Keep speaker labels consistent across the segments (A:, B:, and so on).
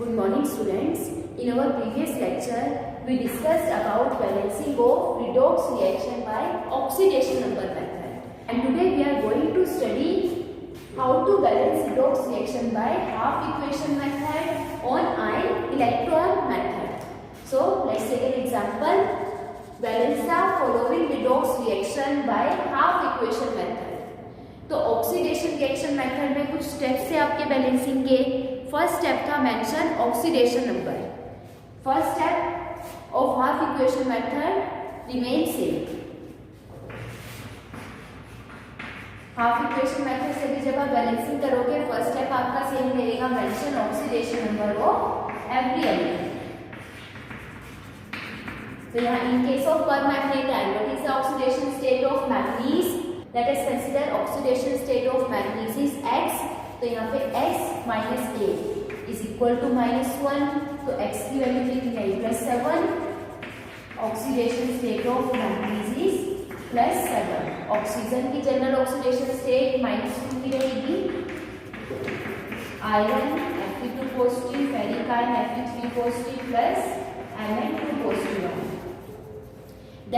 A: Good morning students. In our previous lecture, we discussed about balancing of redox reaction by oxidation number method. And today we are going to study how to balance redox reaction by half equation method on ion electron method. So let's take an example. Balance the following redox reaction by half equation method. तो oxidation reaction method में कुछ steps है आपके balancing के. First step था mention oxidation number. First step of half equation method remain same. Half equation method से भी जब आप बैलेंसिंग करोगे फर्स्ट स्टेप आपका सेम रहेगा, mention oxidation number of every element. तो यहाँ इन case of permanganate ion what is the oxidation state of manganese. Let us consider oxidation state of manganese is X. तो यहाँ पे X minus A is equal to -1. तो X की value कितनी है +7. Oxidation state of manganese is +7. Oxygen की general oxidation state -2 की रहेगी. Iron Fe2 positive, ferric ion Fe3 positive plus Mn2 positive.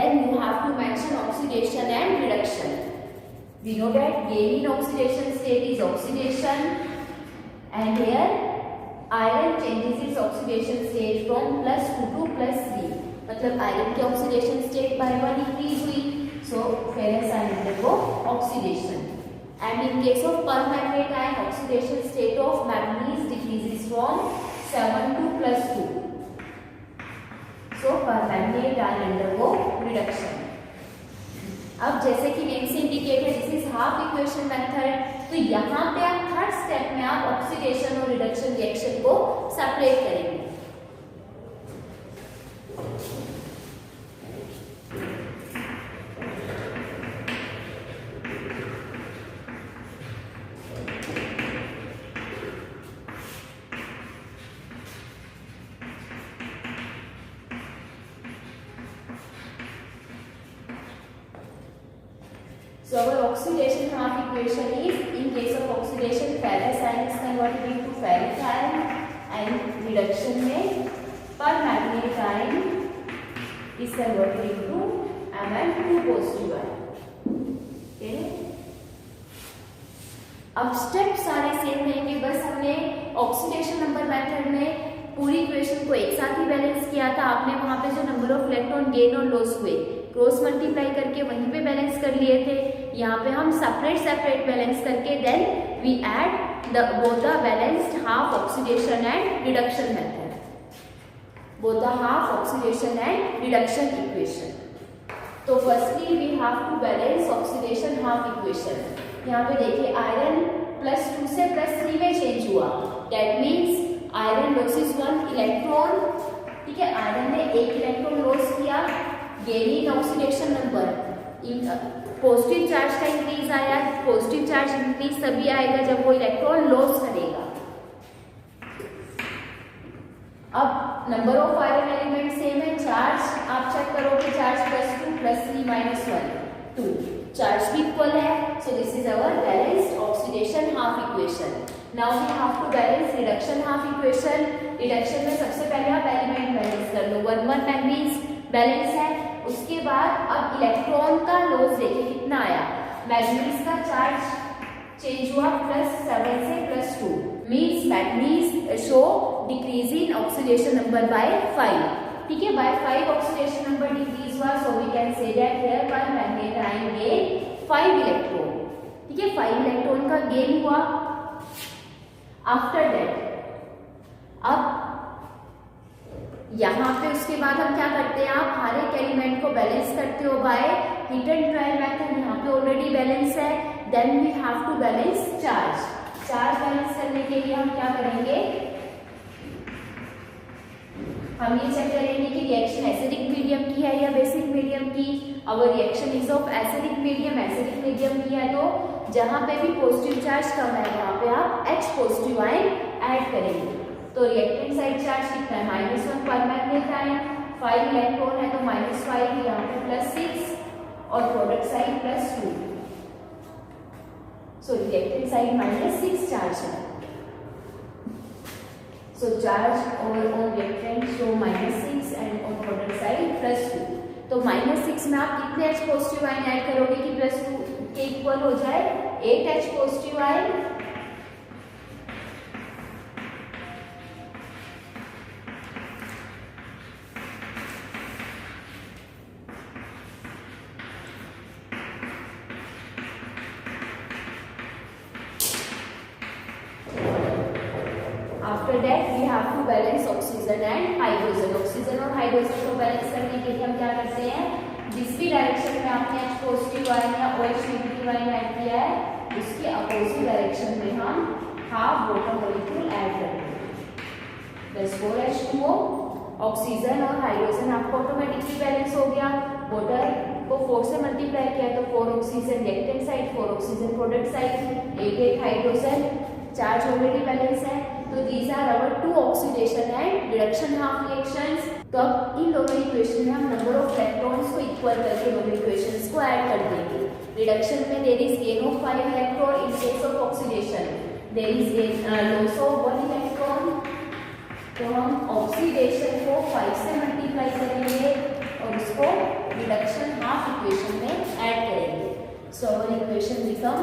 A: Then you have to mention oxidation and reduction. We know that gain in oxidation state is oxidation, and here iron changes its oxidation state from +2 to +3. मतलब iron की oxidation state by 1 increase हुई, so ferrous ion undergo oxidation. And in case of permanganate ion, oxidation state of manganese decreases from 7 to +2. So permanganate ion undergo reduction. अब जैसे कि name से indicate है this is half equation method. तो यहाँ पे आप थर्ड स्टेप में आप ऑक्सीडेशन और रिडक्शन रिएक्शन को सेपरेट करेंगे. So our oxidation half equation is, in case of oxidation ferrous ion is converted into ferric ion, and reduction में permanganate ion is converted into Mn2 positive ion. Okay? अब step सारे same रहेंगे, बस हमने oxidation number method में पूरी equation को एक साथ ही बैलेंस किया था. आपने वहां पे जो नंबर ऑफ इलेक्ट्रॉन गेन और लॉस हुए क्रॉस मल्टीप्लाई करके वहीं पे बैलेंस कर लिए थे. यहाँ पे हम सेपरेट बैलेंस करके then we add both the balanced half oxidation and reduction method. Both the half oxidation and reduction equation. तो firstly we have to balance oxidation half equation. यहाँ पे देखिए आयरन +2 से +3 में चेंज हुआ. That means iron losses 1 electron. ठीक है, iron ने 1 इलेक्ट्रॉन लॉस किया. Gain in oxidation number, positive charge का इंक्रीज आया. पॉजिटिव चार्ज इंक्रीज तभी आएगा जब वो इलेक्ट्रॉन लॉस करेगा. अब number of iron element same है. चार्ज आप चेक करोगे, चार्ज +2 +3 -1 2 चार्ज भी इक्वल है. So this is our balanced oxidation half equation. Now we have to balance reduction half equation. Reduction में सबसे पहले आप एलिमेंट बैलेंस कर लो. 1 1 मैंगनीज बैलेंस है. उसके बाद अब इलेक्ट्रॉन का लॉस देखिए कितना आया. मैंगनीज का चार्ज चेंज हुआ +7 से +2. Means manganese show decrease in oxidation number by 5. ठीक है, बाय 5 ऑक्सीडेशन नंबर डिक्रीज हुआ. So we can say that here permanganate ion gain 5 electron. ठीक है, 5 इलेक्ट्रॉन का गेन हुआ. आफ्टर दैट अब यहाँ पे उसके बाद हम क्या करते हैं, आप हर एक एलिमेंट को बैलेंस करते हो by hit and trial method. यहाँ पे ऑलरेडी बैलेंस है. Then we have to balance charge. Charge balance करने के लिए हम क्या करेंगे, हम ये चेक करेंगे कि रिएक्शन एसिडिक मीडियम की है या बेसिक मीडियम की. Our reaction is of acidic medium. Acidic medium की है तो जहाँ पे भी पॉजिटिव चार्ज कम है वहाँ पे आप H पॉजिटिव आयन ऐड करेंगे. तो रिएक्टेंट साइड चार्ज कितना है -1 परमैंगनेट आयन. 5 इलेक्ट्रॉन है तो -5 यहाँ पे +6 और प्रोडक्ट साइड +2. सो रिएक्टेंट साइड -6 चार्ज है. So charge on reactant show -6 and on product side +2. तो -6 में आप कितने H पॉजिटिव आयन ऐड करोगे कि +2 के इक्वल हो जाए? 8 H positive ion. After that we have to balance oxygen and hydrogen. Oxygen और हाइड्रोजन को बैलेंस करने के लिए हम क्या करते हैं? जिस भी डायरेक्शन में आपने H पॉजिटिव आयन या OH नेगेटिव आयन ऐड किया है उसके अपोजिट डायरेक्शन में हम हाफ वाटर मॉलिक्यूल ऐड करते हैं। Plus 4H2O। ऑक्सीजन और हाइड्रोजन आपको ऑटोमेटिकली बैलेंस हो गया। वाटर को 4 से मल्टीप्लाई किया तो 4 oxygen reactant side, 4 oxygen product side, 8 hydrogen. Charge already balance है। तो these are our 2 oxidation and reduction half reactions. तो अब इन दोनों इक्वेशन में हम नंबर ऑफ इलेक्ट्रॉन्स को इक्वल करके दोनों इक्वेशंस को ऐड कर देंगे। रिडक्शन में there is gain of 5 electron, in case of oxidation there is loss of 1 electron. तो हम ऑक्सीडेशन को 5 से मल्टीप्लाई करेंगे और उसको रिडक्शन हाफ इक्वेशन में ऐड करेंगे। So our equation become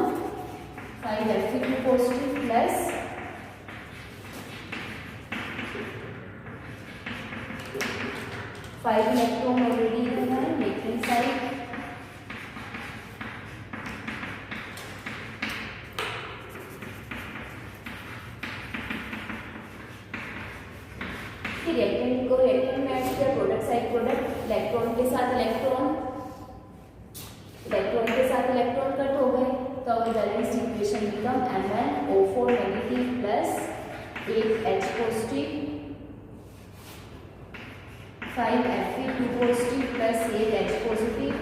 A: 5Fe2 positive plus 5 electron already है रिएक्टेंट साइड, रिएक्टेंट को रिएक्टेंट में ऐड किया, प्रोडक्ट साइड प्रोडक्ट, इलेक्ट्रॉन के साथ इलेक्ट्रॉन, इलेक्ट्रॉन के साथ इलेक्ट्रॉन कट हो गए। तो our balanced equation become MnO4 negative plus 8H positive, 5Fe2 positive plus 8H positive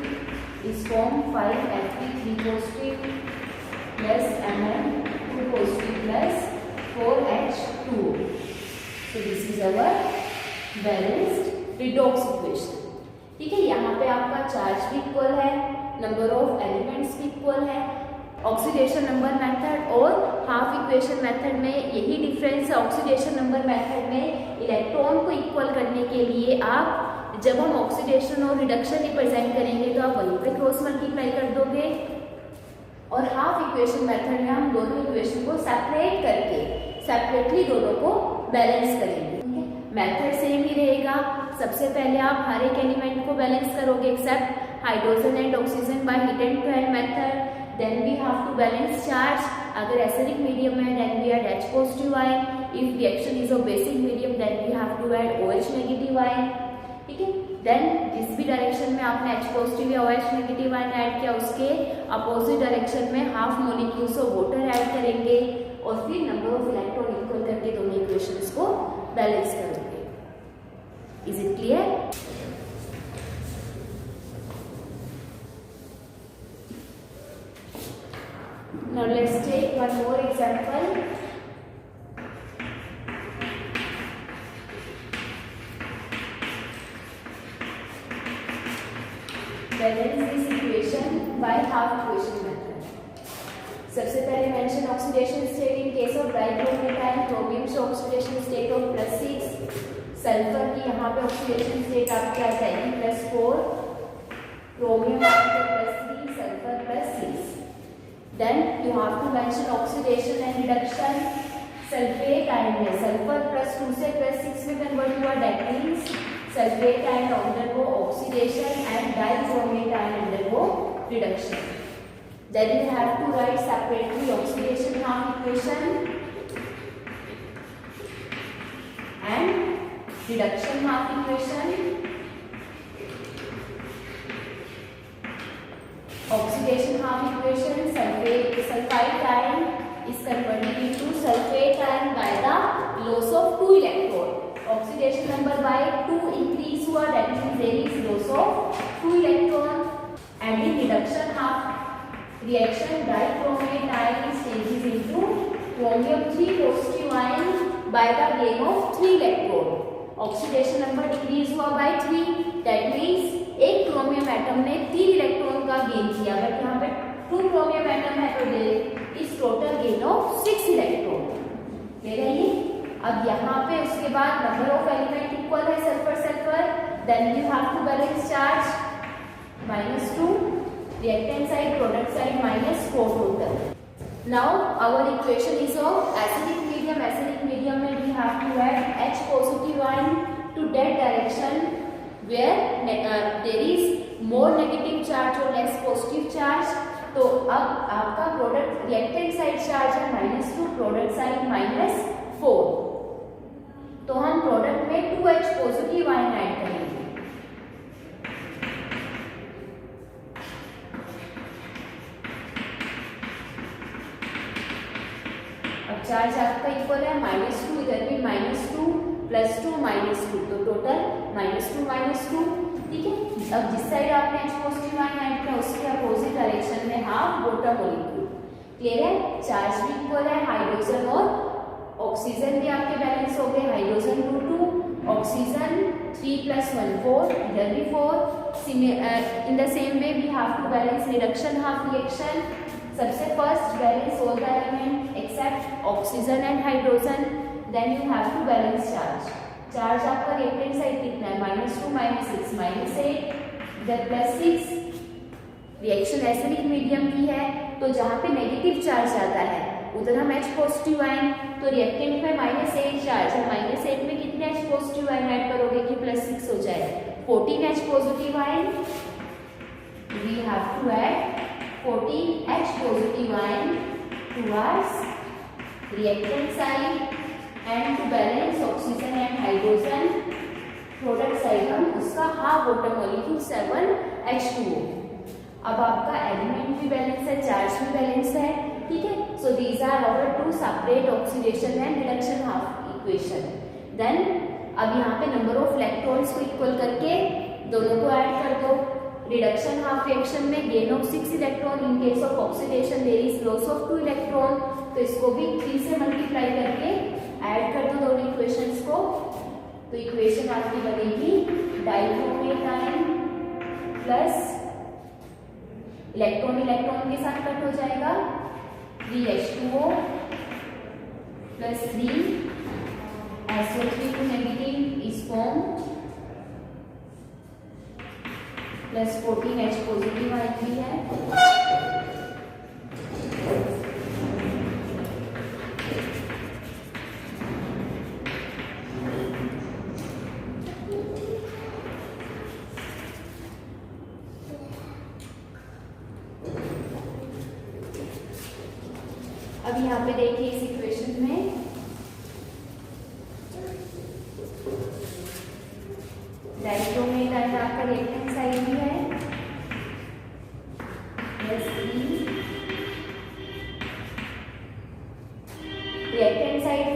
A: is form 5Fe3 positive plus Mn2 positive plus 4H2O. So this is our balanced redox equation। ठीक है, यहाँ पे आपका charge भी equal है, number of elements भी equal है। Oxidation number method और हाफ इक्वेशन मेथड में यही डिफरेंस है। ऑक्सीडेशन नंबर मेथड में इलेक्ट्रॉन को इक्वल करने के लिए आप जब हम ऑक्सीडेशन और रिडक्शन रिप्रेजेंट करेंगे तो आप वहीं पे क्रॉस मल्टीप्लाई कर दोगे, और हाफ इक्वेशन मेथड में हम दोनों इक्वेशन को सेपरेट करके सेपरेटली दोनों को बैलेंस करेंगे। मेथड सेम ही रहेगा। सबसे पहले आप हर एक एलिमेंट को बैलेंस करोगे except hydrogen and oxygen by hit and trial method. Then we have to balance charge। अगर एसिडिक मीडियम है then we add H positive ion। If reaction is of basic medium then we have to add OH negative ion। ठीक है, then जिस भी direction में आपने H positive या OH negative ion add किया उसके अपोजिट डायरेक्शन में half molecules of water add करेंगे और फिर नंबर ऑफ इलेक्ट्रॉन इक्वल करके दोनों इक्वेशंस को बैलेंस करेंगे। Is it clear? Now let's take one more example। Balance this equation by half equation method। सबसे पहले mention oxidation state in case of dichromate, chromium से oxidation state of +6, सल्फर की यहाँ पे oxidation state आपकी आ जाएगी +4, chromium आपको +3, sulfur +6। Then you have to mention oxidation and reduction। Sulphate ion है, सल्फर +2 से +6 में कन्वर्ट हुआ, that means sulphate ion undergo oxidation and dichromate ion undergo reduction। Then you have to write separately oxidation half equation and reduction half equation। Oxidation half equation, sulfite ion is converted into sulfate ion by the loss of 2 electron। Oxidation number by 2 increase हुआ, that means there is loss of 2 electron। And in reduction half reaction, dichromate ion is changes into chromium 3 positive ion by the gain of 3 electron। Oxidation number decrease हुआ by 3, that means एक chromium atom ने 3 electron का gain किया, but यहाँ पे 2 chromium atom है तो इस टोटल गेन ऑफ 6 इलेक्ट्रॉन। मेरा ये अब यहाँ पे उसके बाद नंबर ऑफ एलिमेंट इक्वल है sulphur sulphur, then you have to balance charge -2, reactant side product side -4 total. Now our equation is of acidic medium. Acidic medium में we have to add H positive ion to that direction where there is more negative charge or less positive charge. तो अब आपका product reactant side charge है -2, product side -4, तो हम product में 2H positive ion add करेंगे। अब charge आपका इक्वल है -2, इधर भी -2 + 2 -2, तो टोटल -2 ठीक है। अब जिस साइड आपने H पॉजिटिव आयन ऐड किया उसके अपोजिट डायरेक्शन में हाफ वाटर मॉलिक्यूल। क्लियर है? चार्ज भी इक्वल है, हाइड्रोजन और ऑक्सीजन भी आपके बैलेंस हो गए। हाइड्रोजन 2, ऑक्सीजन 3 + 1 4, इधर भी 4। In the same way we have to balance reduction half reaction. सबसे first balance all the element except oxygen and hydrogen, then you have to balance charge. Charge आपका reactant side कितना है -2 -6 -8, इधर +6। Reaction acidic medium की है, तो जहाँ पे नेगेटिव चार्ज आता है उधर हम H पॉजिटिव आयन, तो रिएक्टेंट में -8 चार्ज है, -8 में कितने H पॉजिटिव आयन ऐड करोगे कि +6 हो जाए, 14 H positive ion. We have to add 14 H positive ion towards reactant side and to balance oxygen and hydrogen, product side हम उसका हाफ वाटर मॉलिक्यूल 7H2O। अब आपका एलिमेंट भी बैलेंस है, चार्ज भी बैलेंस है, ठीक है। So these are our two separate oxidation and reduction half equation. Then अब यहाँ पे नंबर ऑफ इलेक्ट्रॉन्स को इक्वल करके दोनों को ऐड कर दो। रिडक्शन हाफ रिएक्शन में gain of 6 electron, in case of oxidation there is loss of 2 electron, तो इसको भी 3 से मल्टीप्लाई करके ऐड कर दो दोनों इक्वेशंस को, तो इक्वेशन आपकी बनेगी डाइब्रोमेट आयन प्लस इलेक्ट्रॉन इलेक्ट्रॉन के साथ कट हो जाएगा 3H2O + 3 SO3 negative is form plus 14H positive ion भी है। अब यहाँ पे देखिए इस इक्वेशन में डाइब्रोमेट आयन आपका रिएक्टेंट साइड भी है +3, reactant side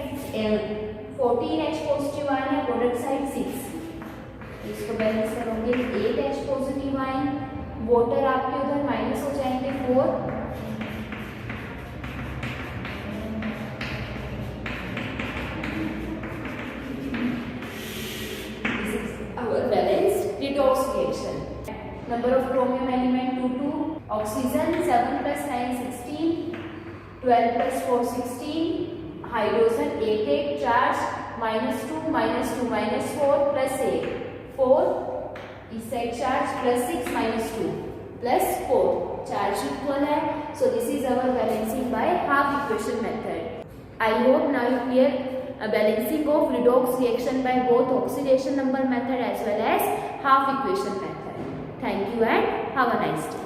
A: 14H positive ion है, प्रोडक्ट साइड 6, इसको बैलेंस करोगे 8H पॉजिटिव आयन, वाटर आपके उधर माइनस हो जाएंगे 4, redox reaction. Number of chromium element 2, oxygen 7 + 9 16, 12 + 4 16, hydrogen 8 charge -2 -2 -4 + 8 4, इस साइड चार्ज +6 -2 +4, चार्ज इक्वल है। So this is our balancing by half equation method. I hope now you clear a balancing of redox reaction by both oxidation number method as well as half equation method. Thank you and have a nice day.